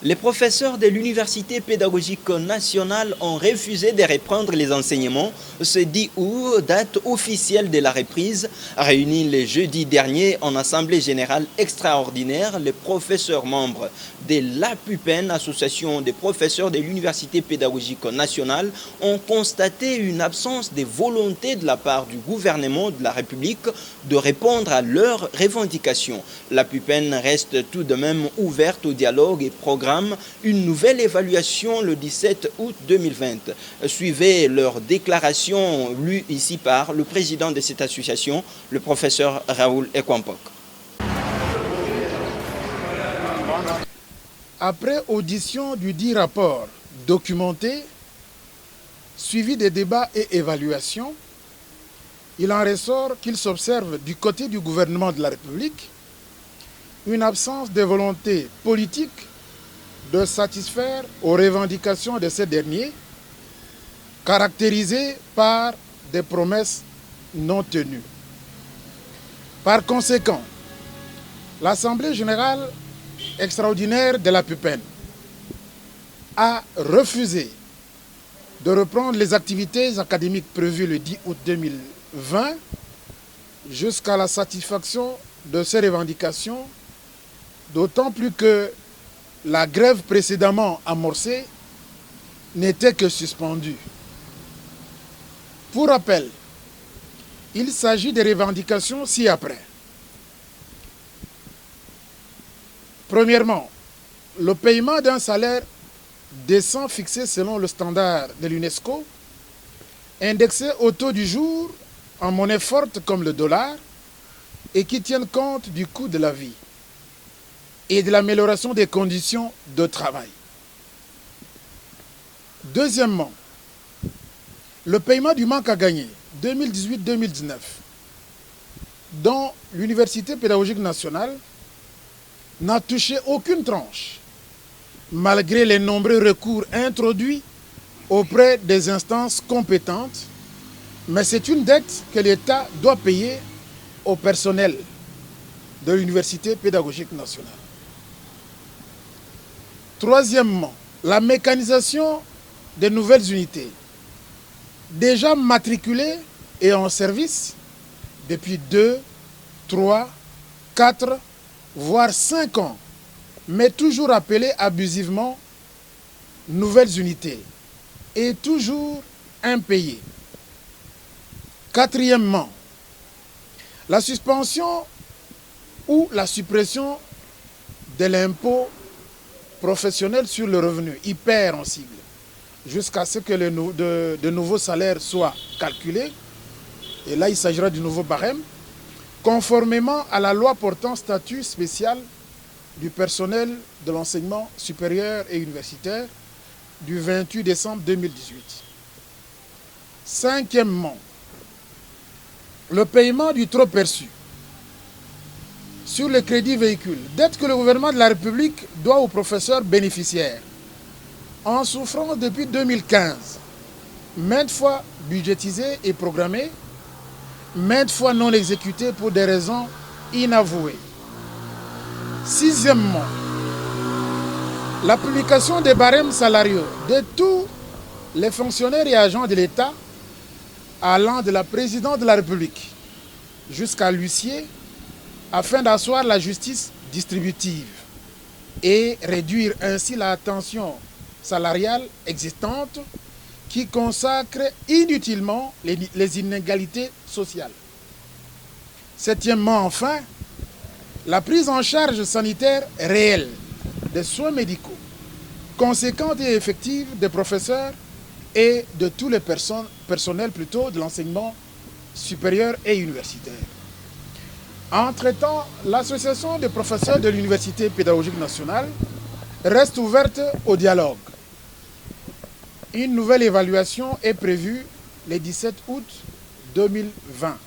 Les professeurs de l'Université pédagogique nationale ont refusé de reprendre les enseignements ce 10 août, date officielle de la reprise. Réunis le jeudi dernier en Assemblée générale extraordinaire, les professeurs membres de l'APUPEN, Association des professeurs de l'Université pédagogique nationale, ont constaté une absence de volonté de la part du gouvernement de la République de répondre à leurs revendications. L'APUPEN reste tout de même ouverte au dialogue et programme une nouvelle évaluation le 17 août 2020. Suivez leur déclaration lue ici par le président de cette association, le professeur Raoul Ekwampok. Après audition du dit rapport documenté, suivi des débats et évaluations, il en ressort qu'il s'observe du côté du gouvernement de la République une absence de volonté politique de satisfaire aux revendications de ces derniers, caractérisées par des promesses non tenues. Par conséquent, l'Assemblée générale extraordinaire de l'APUPEN a refusé de reprendre les activités académiques prévues le 10 août 2020 jusqu'à la satisfaction de ces revendications, d'autant plus que la grève précédemment amorcée n'était que suspendue. Pour rappel, il s'agit des revendications ci-après. Premièrement, le paiement d'un salaire décent fixé selon le standard de l'UNESCO, indexé au taux du jour en monnaie forte comme le dollar et qui tienne compte du coût de la vie et de l'amélioration des conditions de travail. Deuxièmement, le paiement du manque à gagner 2018-2019, dont l'Université pédagogique nationale n'a touché aucune tranche, malgré les nombreux recours introduits auprès des instances compétentes, mais c'est une dette que l'État doit payer au personnel de l'Université pédagogique nationale. Troisièmement, la mécanisation des nouvelles unités, déjà matriculées et en service depuis 2, 3, 4, voire 5 ans, mais toujours appelées abusivement nouvelles unités et toujours impayées. Quatrièmement, la suspension ou la suppression de l'impôt professionnel sur le revenu, hyper en sigle, jusqu'à ce que de nouveaux salaires soient calculés. Et là, il s'agira du nouveau barème, conformément à la loi portant statut spécial du personnel de l'enseignement supérieur et universitaire du 28 décembre 2018. Cinquièmement, le paiement du trop perçu sur le crédit véhicule, dette que le gouvernement de la République doit aux professeurs bénéficiaires, en souffrant depuis 2015, maintes fois budgétisé et programmé, maintes fois non exécuté pour des raisons inavouées. Sixièmement, la publication des barèmes salariaux de tous les fonctionnaires et agents de l'État, allant de la présidente de la République jusqu'à l'huissier, afin d'asseoir la justice distributive et réduire ainsi la tension salariale existante qui consacre inutilement les inégalités sociales. Septièmement, enfin, la prise en charge sanitaire réelle des soins médicaux, conséquente et effective des professeurs et de tous les personnels de l'enseignement supérieur et universitaire. Entre-temps, l'association des professeurs de l'Université pédagogique nationale reste ouverte au dialogue. Une nouvelle évaluation est prévue le 17 août 2020.